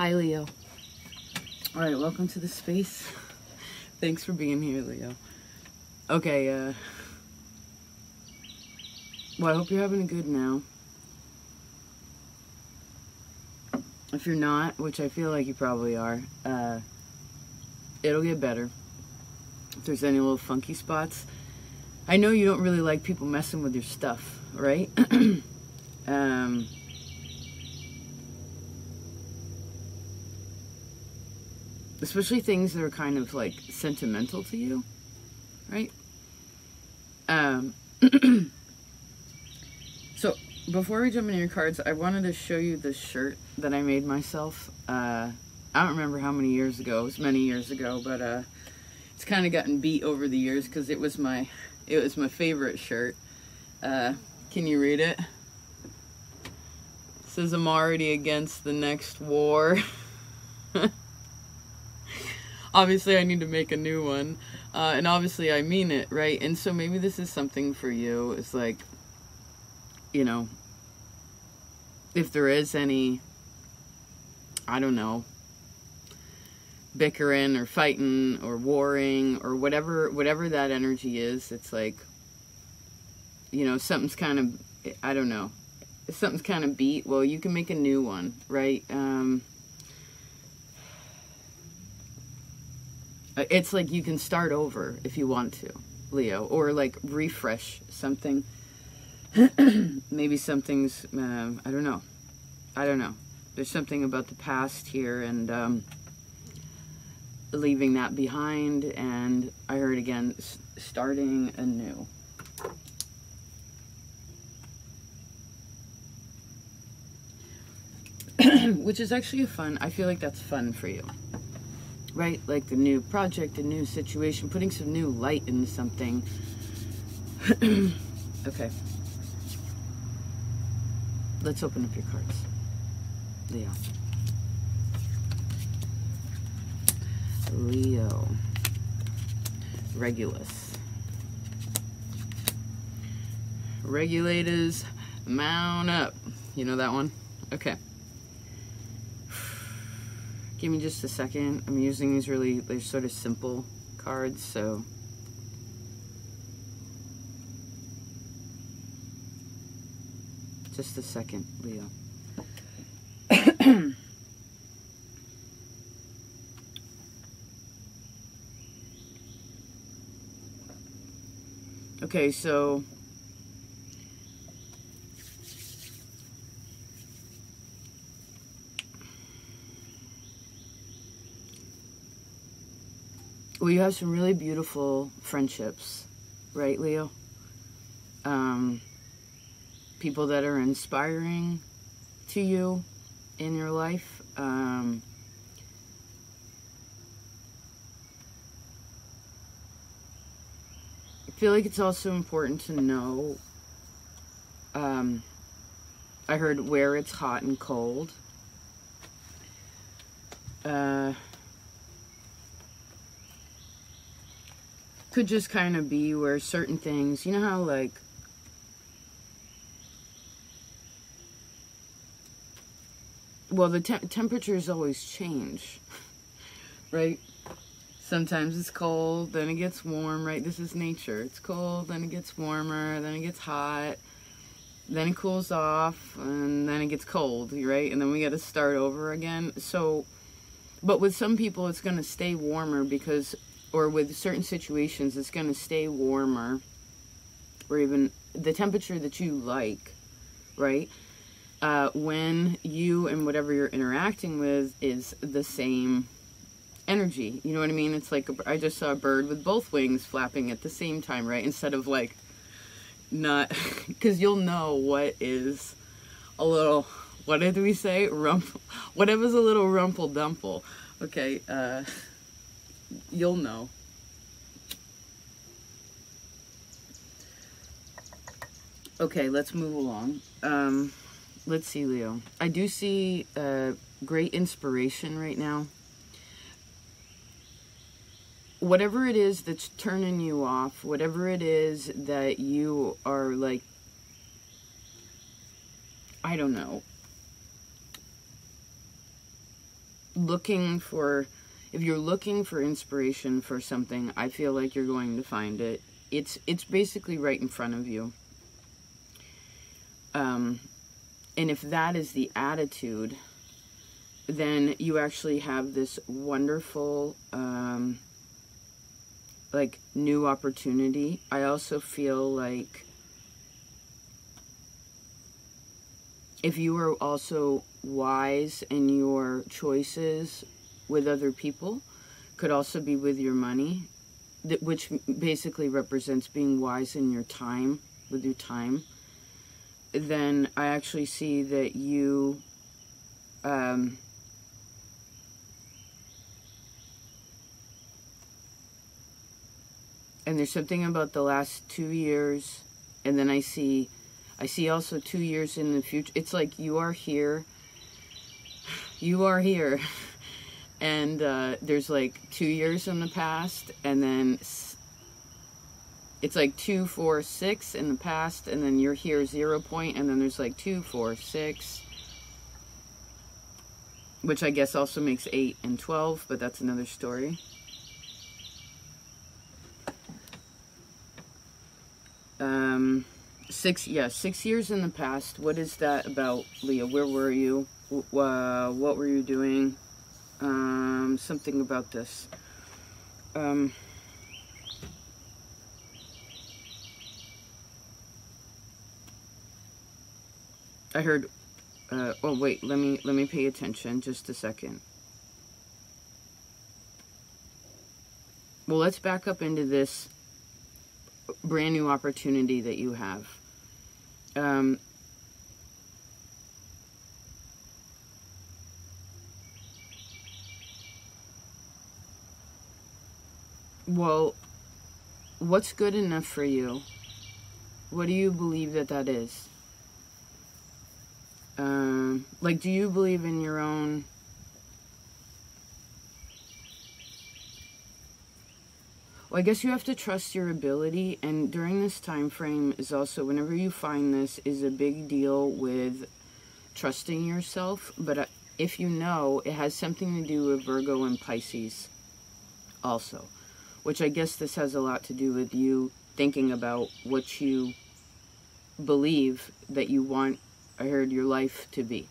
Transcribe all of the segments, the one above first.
Hi, Leo. All right, welcome to the space. Thanks for being here, Leo. Okay, well, I hope you're having a good now. If you're not, which I feel like you probably are, it'll get better. If there's any little funky spots. I know you don't really like people messing with your stuff, right? Especially things that are kind of like sentimental to you, right? So before we jump into your cards, I wanted to show you this shirt that I made myself. I don't remember how many years ago. It was many years ago, but it's kind of gotten beat over the years because it was my favorite shirt. Can you read it? It says, "I'm already against the next war." Obviously, I need to make a new one. And obviously, I mean it, right? And so maybe this is something for you. It's like, you know, if there is any, I don't know, bickering or fighting or warring or whatever that energy is, it's like, you know, something's kind of, I don't know, something's kind of beat. Well, you can make a new one, right? It's like you can start over if you want to, Leo, or like refresh something. Maybe something's, I don't know. There's something about the past here and leaving that behind, and I heard again, starting anew. Which is actually I feel like that's fun for you. Right? Like a new project, a new situation, putting some new light into something. Okay. Let's open up your cards. Leo. Leo. Regulus. Regulators, mount up. You know that one? Okay. Give me just a second. I'm using these they're sort of simple cards, so. Just a second, Leo. Okay, so. Well, you have some really beautiful friendships, right, Leo? People that are inspiring to you in your life. I feel like it's also important to know, I heard where it's hot and cold. Could just kind of be where certain things, you know how like, well, the temperatures always change, right? Sometimes it's cold, then it gets warm, right? This is nature. It's cold, then it gets warmer, then it gets hot, then it cools off, and then it gets cold, right? And then we got to start over again. So, but with some people, it's going to stay warmer because, or with certain situations, it's going to stay warmer, or even the temperature that you like, right? When you and whatever you're interacting with is the same energy. You know what I mean? It's like, I just saw a bird with both wings flapping at the same time, right? Instead of like, not, because you'll know what is a little, what did we say? Whatever's a little rumple-dumple. Okay, you'll know. Okay, let's move along. Let's see, Leo. I do see great inspiration right now. Whatever it is that's turning you off, whatever it is that you are like, I don't know, looking for, if you're looking for inspiration for something, I feel like you're going to find it. It's basically right in front of you. And if that is the attitude, then you actually have this wonderful, like, new opportunity. I also feel like if you are also wise in your choices with other people, could also be with your money, which basically represents being wise in your time, with your time, then I actually see that you, and there's something about the last 2 years, and then I see also 2 years in the future. It's like you are here, and there's like 2 years in the past, and then it's like 2, 4, 6 in the past, and then you're here 0 point, and then there's like 2, 4, 6, which I guess also makes 8 and 12, but that's another story. Six years in the past. What is that about, Leah? Where were you? What were you doing? Something about this. I heard, oh wait, let me pay attention just a second. Well, let's back up into this brand new opportunity that you have. Well, what's good enough for you? What do you believe that is? Like, do you believe in your own... Well, I guess you have to trust your ability, and during this time frame is also, whenever you find this, is a big deal with trusting yourself. But if you know, it has something to do with Virgo and Pisces also, which I guess this has a lot to do with you thinking about what you believe that you want, I heard, your life to be.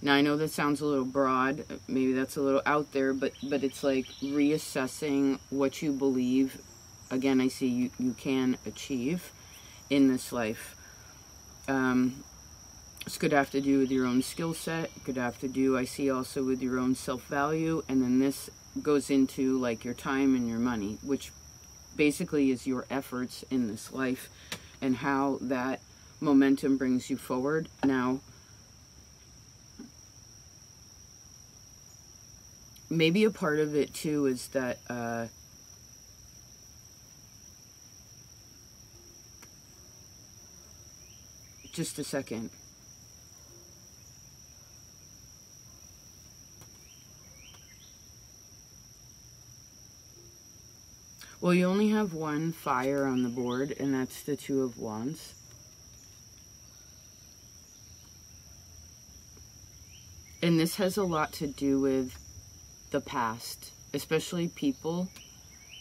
Now, I know that sounds a little broad, maybe that's a little out there, but it's like reassessing what you believe, again, I see you can achieve in this life. This could have to do with your own skill set, it could have to do, I see, also with your own self-value, and then this goes into like your time and your money, which basically is your efforts in this life and how that momentum brings you forward. Now, maybe a part of it too is that just a second. Well, you only have one fire on the board, and that's the Two of Wands. And this has a lot to do with the past, especially people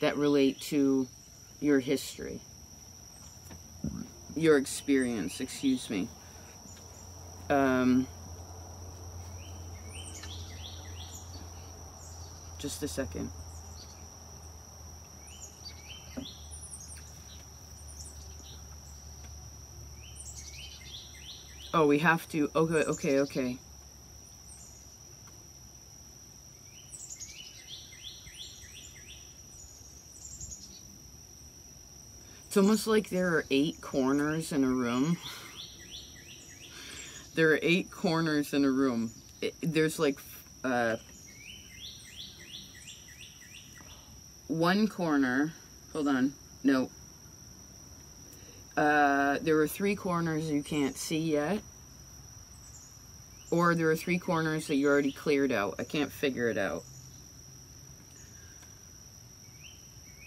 that relate to your history, your experience, excuse me. Just a second. Oh, we have to, okay. It's almost like there are 8 corners in a room. There are 8 corners in a room. There's like one corner. Hold on. No. There are 3 corners you can't see yet. Or there are 3 corners that you already cleared out. I can't figure it out.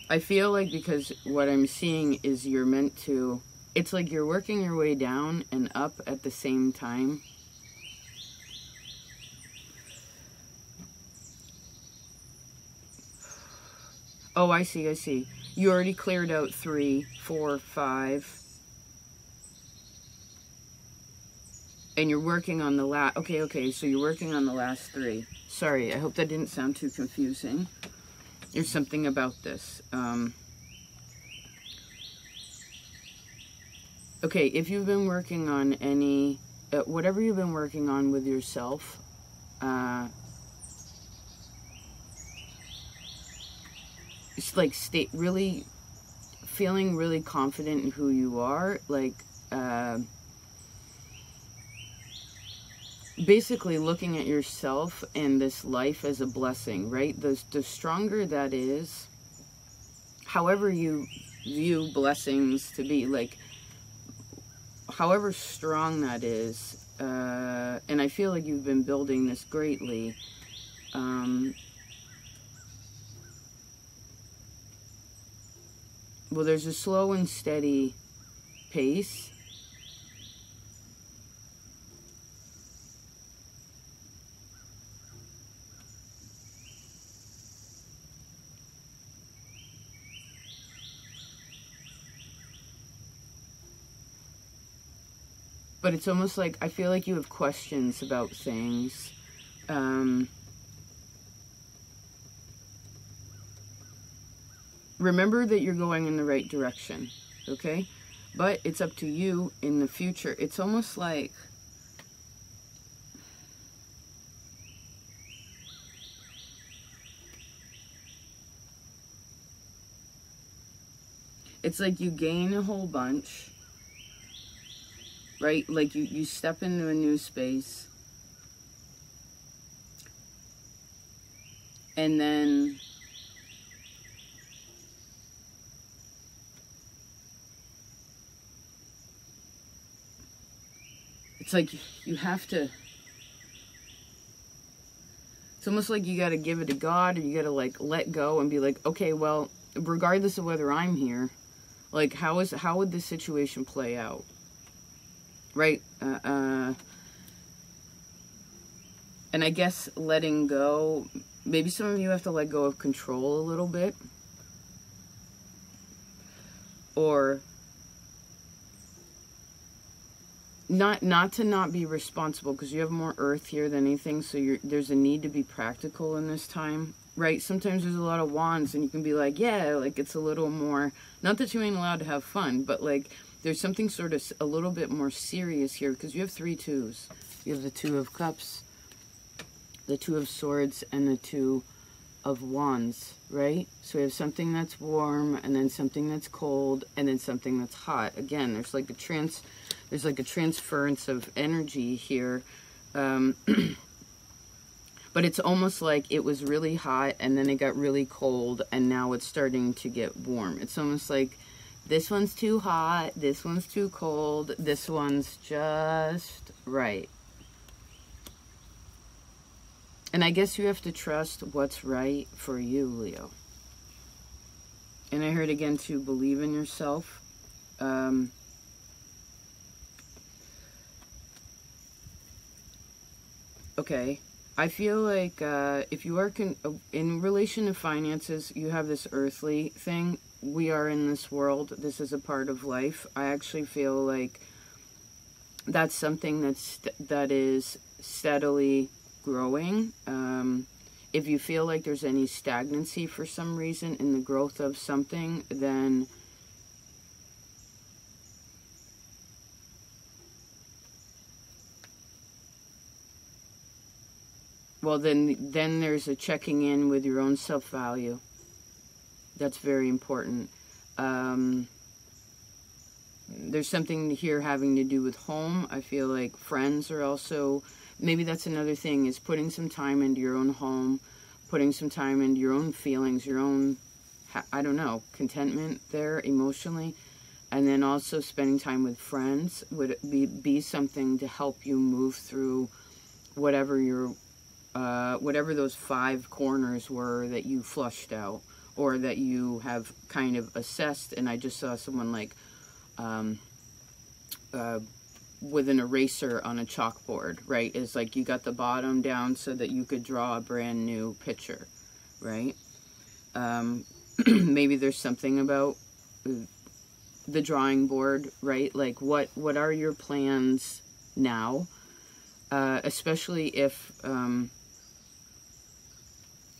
I feel like, because what I'm seeing is you're meant to, it's like you're working your way down and up at the same time. Oh, I see, I see. You already cleared out 3, 4, 5. And you're working on the last... Okay, okay, so you're working on the last 3. Sorry, I hope that didn't sound too confusing. There's something about this. Okay, if you've been working on any... whatever you've been working on with yourself... it's like feeling really confident in who you are, like basically looking at yourself and this life as a blessing, right? The stronger that is, however you view blessings to be, like however strong that is, and I feel like you've been building this greatly. Well, there's a slow and steady pace. But it's almost like, I feel like you have questions about things. Remember that you're going in the right direction, okay? But it's up to you in the future. It's almost like... it's like you gain a whole bunch, right? Like you step into a new space. And then... it's like you have to... it's almost like you got to give it to God, or you got to like let go and be like, okay, well, regardless of whether I'm here, like how would this situation play out, right? And I guess letting go, maybe some of you have to let go of control a little bit, or not to not be responsible, because you have more earth here than anything, so there's a need to be practical in this time, right? Sometimes there's a lot of wands and you can be like, yeah, like it's a little more, not that you ain't allowed to have fun, but like there's something sort of a little bit more serious here, because you have 3 2s. You have the 2 of Cups, the 2 of Swords, and the 2 of Wands, right? So we have something that's warm, and then something that's cold, and then something that's hot. Again, there's like a transference of energy here. But it's almost like it was really hot, and then it got really cold, and now it's starting to get warm. It's almost like this one's too hot, this one's too cold, this one's just right. And I guess you have to trust what's right for you, Leo. And I heard again to believe in yourself. Okay. I feel like if you are in relation to finances, you have this earthly thing. We are in this world. This is a part of life. I actually feel like that's something that is steadily growing. If you feel like there's any stagnancy for some reason in the growth of something, then well, then there's a checking in with your own self-value. That's very important. There's something here having to do with home. I feel like friends are also, maybe that's another thing, is putting some time into your own home, putting some time into your own feelings, your own, I don't know, contentment there emotionally. And then also spending time with friends would be something to help you move through whatever whatever those 5 corners were that you flushed out, or that you have kind of assessed. And I just saw someone like with an eraser on a chalkboard, right? It's like you got the bottom down so that you could draw a brand new picture, right? Maybe there's something about the drawing board, right? Like, what are your plans now? Especially if,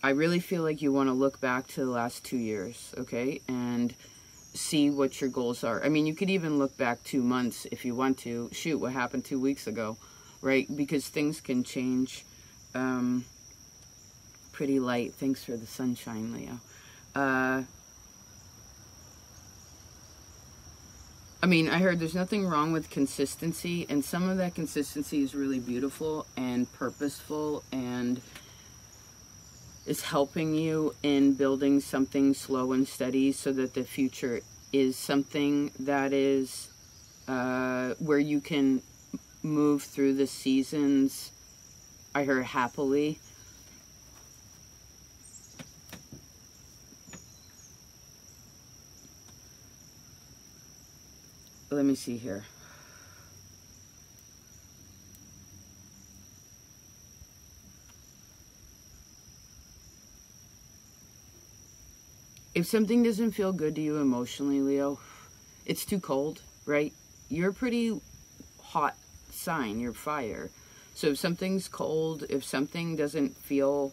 I really feel like you want to look back to the last 2 years, okay? And see what your goals are. I mean, you could even look back 2 months if you want to. Shoot, what happened 2 weeks ago, right? Because things can change. Pretty light. Thanks for the sunshine, Leo. I mean, I heard there's nothing wrong with consistency, and some of that consistency is really beautiful and purposeful and is helping you in building something slow and steady so that the future is something that is where you can move through the seasons, I heard, happily. Let me see here. If something doesn't feel good to you emotionally, Leo, it's too cold, right? You're a pretty hot sign. You're fire. So if something's cold, if something doesn't feel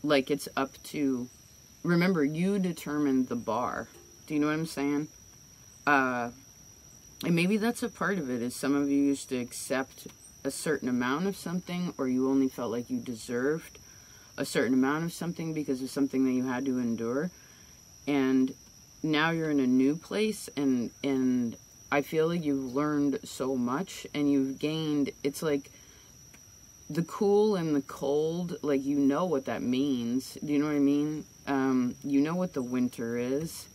like it's up to... Remember, you determined the bar. Do you know what I'm saying? And maybe that's a part of it, is some of you used to accept a certain amount of something, or you only felt like you deserved a certain amount of something because of something that you had to endure. And now you're in a new place, and I feel like you've learned so much, and you've gained, it's like the cool and the cold, like, you know what that means. Do you know what I mean? You know what the winter is.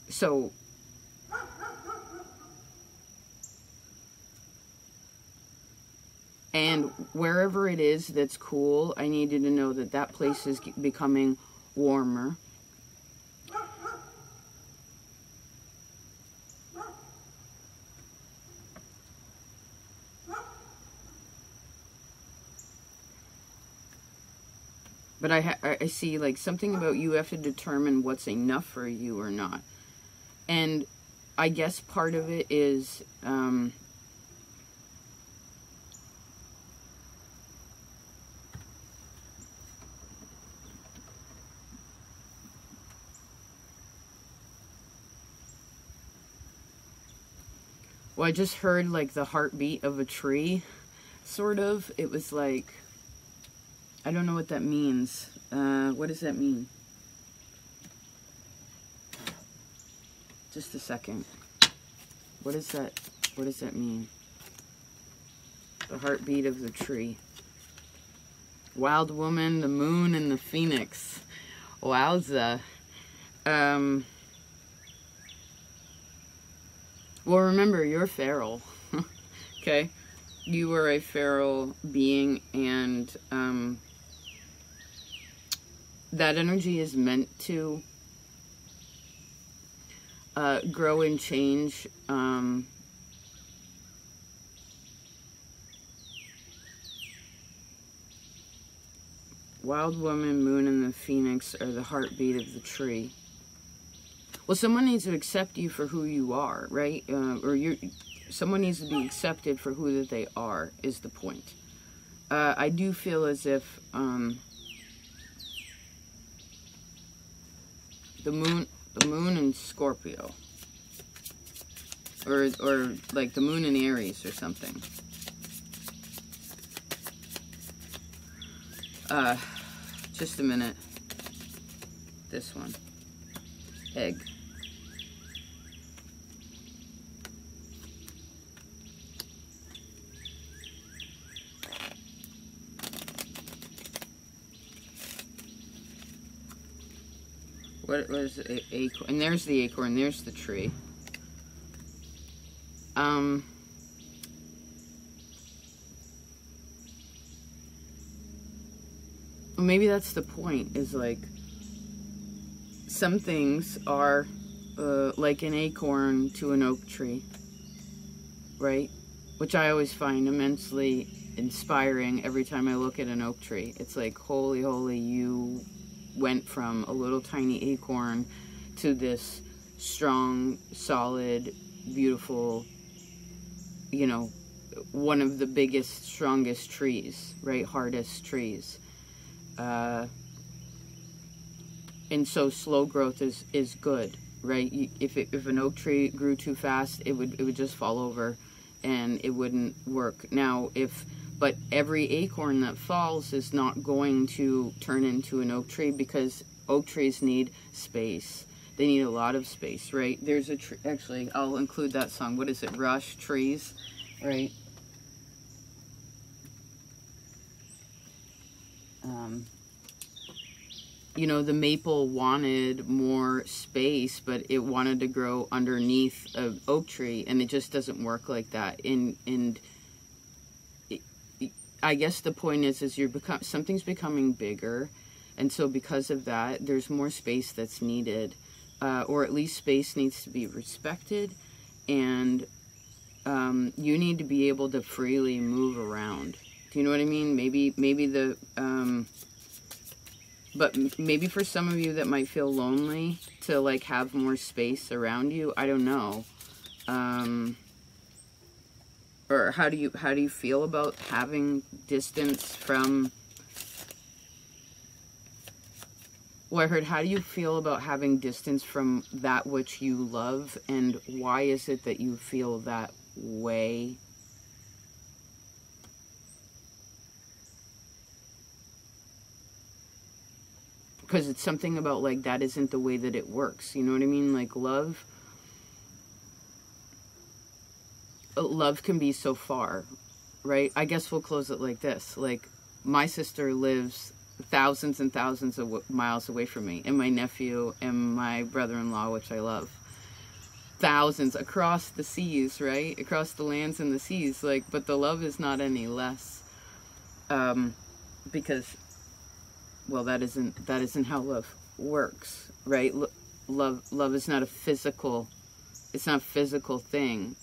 So, and wherever it is that's cool, I need you to know that that place is becoming warmer. But I see, like, something about you have to determine what's enough for you or not. And I guess part of it is, well, I just heard, like, the heartbeat of a tree, sort of. It was like, I don't know what that means. What does that mean? Just a second. What is that? What does that mean? The heartbeat of the tree. Wild woman, the moon, and the phoenix. Wowza. Well, remember, you're feral. Okay? You are a feral being, and that energy is meant to grow and change. Wild woman, moon, and the phoenix are the heartbeat of the tree. Well, someone needs to accept you for who you are, right? Someone needs to be accepted for who that they are, is the point. I do feel as if the moon in Scorpio, or like the moon in Aries or something. Just a minute. This one. Egg. What is it? Acorn? And there's the acorn. There's the tree. Maybe that's the point, is like, some things are like an acorn to an oak tree, right? Which I always find immensely inspiring every time I look at an oak tree. It's like, holy, holy, you went from a little tiny acorn to this strong, solid, beautiful, you know, one of the biggest, strongest trees, right? Hardest trees. And so slow growth is good, right? If an oak tree grew too fast, it would just fall over and it wouldn't work. Now, but every acorn that falls is not going to turn into an oak tree, because oak trees need space. They need a lot of space, right? There's a tree, actually, I'll include that song. What is it? Rush Trees, right? You know, the maple wanted more space, but it wanted to grow underneath an oak tree, and it just doesn't work like that. And I guess the point is something's becoming bigger, and so because of that, there's more space that's needed, or at least space needs to be respected, and you need to be able to freely move around. Do you know what I mean? Maybe but maybe for some of you that might feel lonely to like have more space around you. I don't know. Or how do you feel about having distance from? Well, I heard, how do you feel about having distance from that which you love, and why is it that you feel that way? Because it's something about, like, that isn't the way that it works. You know what I mean? Like, love can be so far, right? I guess we'll close it like this. Like, my sister lives thousands and thousands of miles away from me, and my nephew and my brother-in-law, which I love. Thousands across the seas, right? Across the lands and the seas. Like, but the love is not any less. Because... well, that isn't how love works, right? Love is not a physical, it's not a physical thing.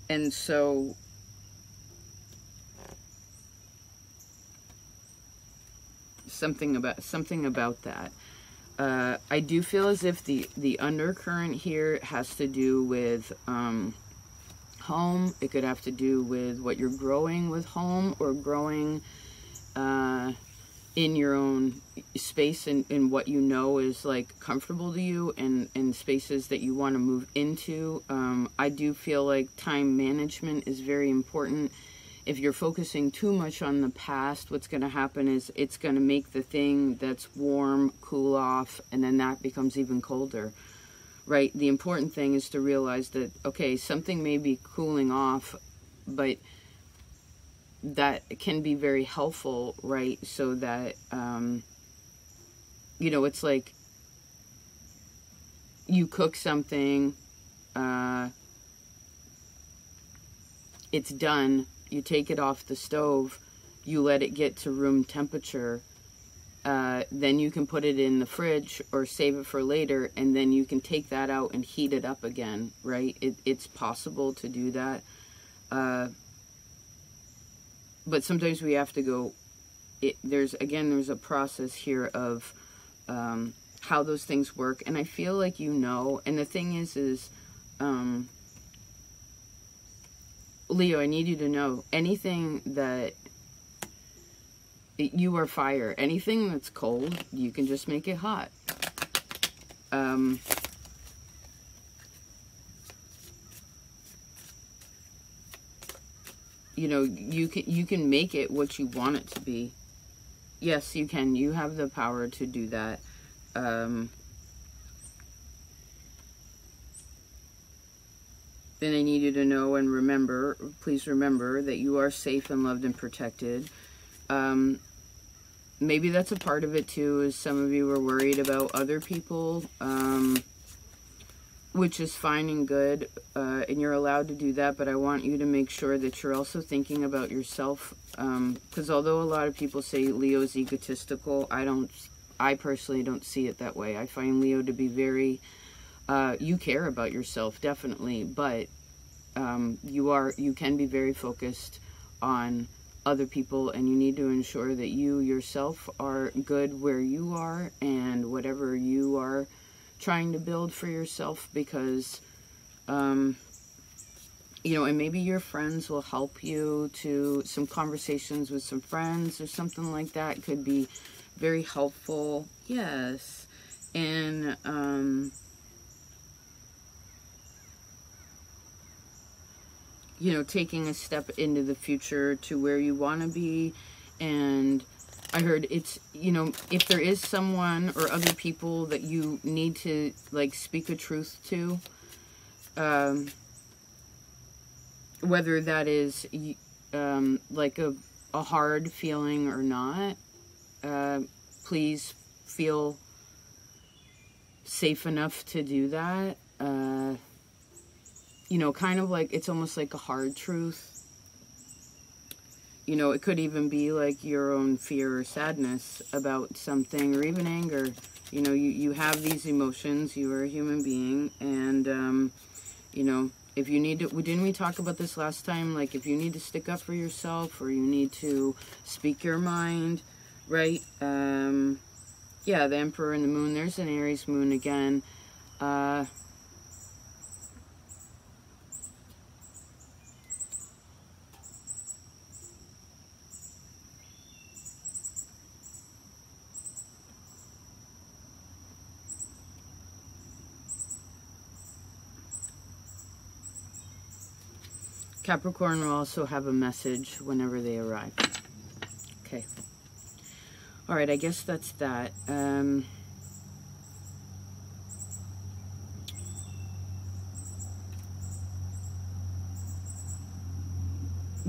And so something about that. I do feel as if the undercurrent here has to do with home. It could have to do with what you're growing with home, or growing in your own space, and what you know is like comfortable to you, and spaces that you want to move into. I do feel like time management is very important. If you're focusing too much on the past, what's going to happen is it's going to make the thing that's warm cool off, and then that becomes even colder. Right? The important thing is to realize that, okay, something may be cooling off, but that can be very helpful, right? So that, you know, it's like you cook something, it's done, you take it off the stove, you let it get to room temperature, then you can put it in the fridge or save it for later, and then you can take that out and heat it up again, right? It's possible to do that. But sometimes we have to go, there's a process here of how those things work. And I feel like you know, and the thing is Leo, I need you to know, anything that you are fire. Anything that's cold, you can just make it hot. You know, you can make it what you want it to be. Yes, you can. You have the power to do that. Then I need you to know and remember, please remember that you are safe and loved and protected. Maybe that's a part of it too, is some of you are worried about other people, which is fine and good, and you're allowed to do that, but I want you to make sure that you're also thinking about yourself, because although a lot of people say Leo's egotistical, I personally don't see it that way. I find Leo to be very You care about yourself, definitely, but you can be very focused on other people, and you need to ensure that you yourself are good where you are and whatever you are trying to build for yourself, because you know, and maybe your friends will help you to some conversations with some friends or something like that could be very helpful. Yes. And you know, taking a step into the future to where you want to be. And I heard it's, you know, if there is someone or other people that you need to, like, speak a truth to, whether that is, like, a hard feeling or not, please feel safe enough to do that. You know, kind of like, it's almost like a hard truth. You know, it could even be like your own fear or sadness about something, or even anger. You know, you have these emotions, you are a human being, and, you know, if you need to, didn't we talk about this last time? Like, if you need to stick up for yourself, or you need to speak your mind, right? Yeah, the Emperor and the Moon, there's an Aries moon again. Capricorn will also have a message whenever they arrive. Okay. All right, I guess that's that. Well,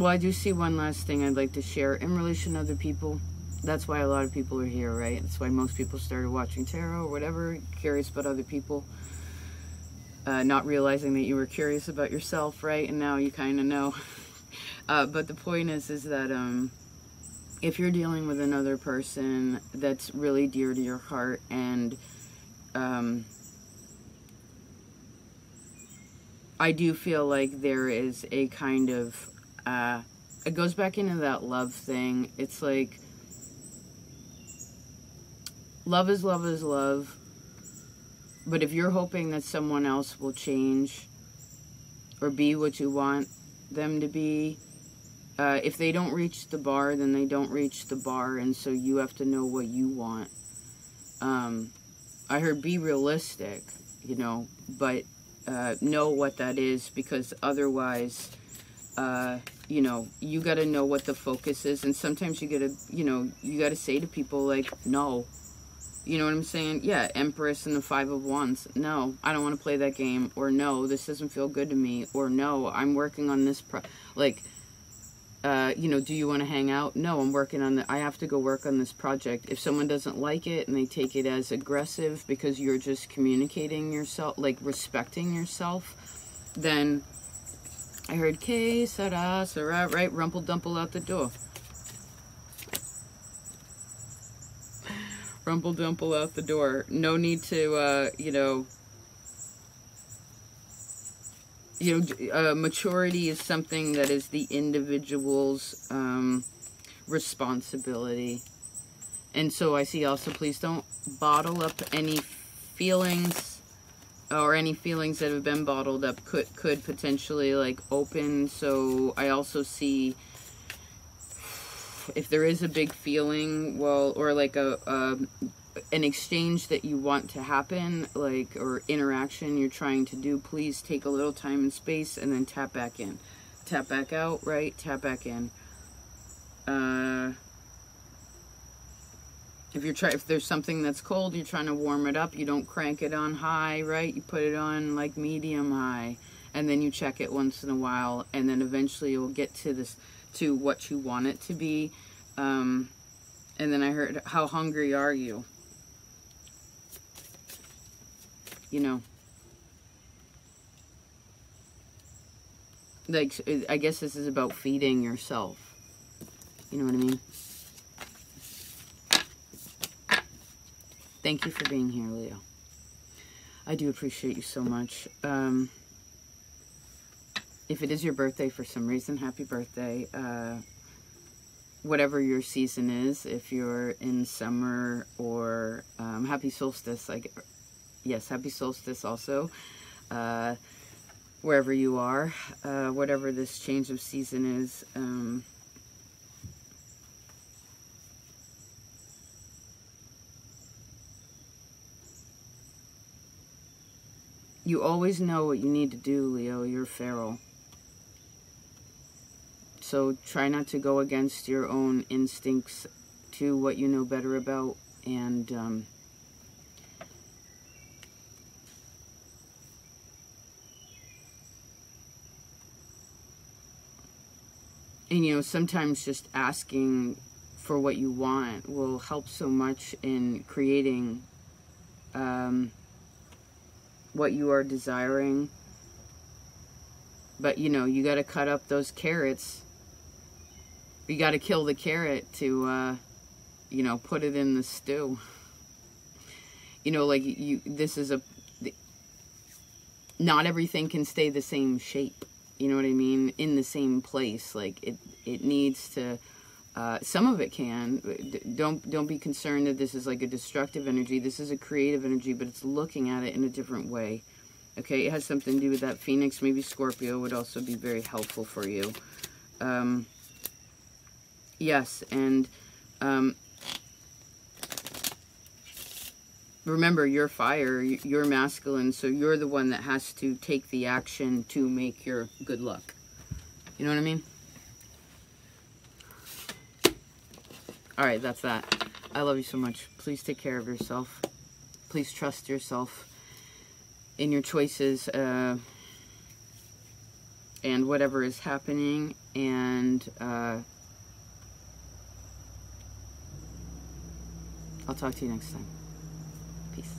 I do see one last thing I'd like to share in relation to other people. That's why a lot of people are here, right? That's why most people started watching tarot or whatever, curious about other people. Not realizing that you were curious about yourself, right? And now you kind of know. But the point is that if you're dealing with another person that's really dear to your heart, and I do feel like there is a kind of, it goes back into that love thing. It's like, love is love is love. But if you're hoping that someone else will change or be what you want them to be, if they don't reach the bar, then they don't reach the bar, and so you have to know what you want. I heard be realistic, you know, but know what that is, because otherwise, you know, you got to know what the focus is, and sometimes you got to, you know, you got to say to people, like, no. You know what I'm saying? Yeah, Empress and the Five of Wands. No, I don't want to play that game. Or no, this doesn't feel good to me. Or no, I'm working on this. Like, you know, do you want to hang out? No, I'm working on I have to go work on this project. If someone doesn't like it and they take it as aggressive because you're just communicating yourself, like respecting yourself, then I heard K, Sara, Sara, right? Rumple Dumple out the door. Rumple Dumple out the door. No need to, you know, maturity is something that is the individual's responsibility. And so I see also, please don't bottle up any feelings, or any feelings that have been bottled up could potentially, like, open. So I also see, if there is a big feeling, well, or like an exchange that you want to happen, like, or interaction you're trying to do, please take a little time and space, and then tap back in. Tap back out, right? Tap back in. If there's something that's cold, you're trying to warm it up, you don't crank it on high, right? You put it on, like, medium high, and then you check it once in a while, and then eventually you'll get to what you want it to be. And then I heard, how hungry are you? You know, like, I guess this is about feeding yourself. You know what I mean? Thank you for being here, Leo. I do appreciate you so much. If it is your birthday for some reason, happy birthday. Whatever your season is, if you're in summer or happy solstice. Yes, happy solstice also. Wherever you are, whatever this change of season is. You always know what you need to do, Leo. You're feral. So try not to go against your own instincts to what you know better about. And you know, sometimes just asking for what you want will help so much in creating what you are desiring. But, you know, you got to cut up those carrots. You got to kill the carrot to, you know, put it in the stew. You know, like, not everything can stay the same shape. You know what I mean? In the same place. Like, it needs to, some of it can. Don't be concerned that this is like a destructive energy. This is a creative energy, but it's looking at it in a different way. Okay, it has something to do with that Phoenix. Maybe Scorpio would also be very helpful for you. Yes, and remember, you're fire, you're masculine, so you're the one that has to take the action to make your good luck. You know what I mean? Alright, that's that. I love you so much. Please take care of yourself. Please trust yourself in your choices and whatever is happening. And I'll talk to you next time. Peace.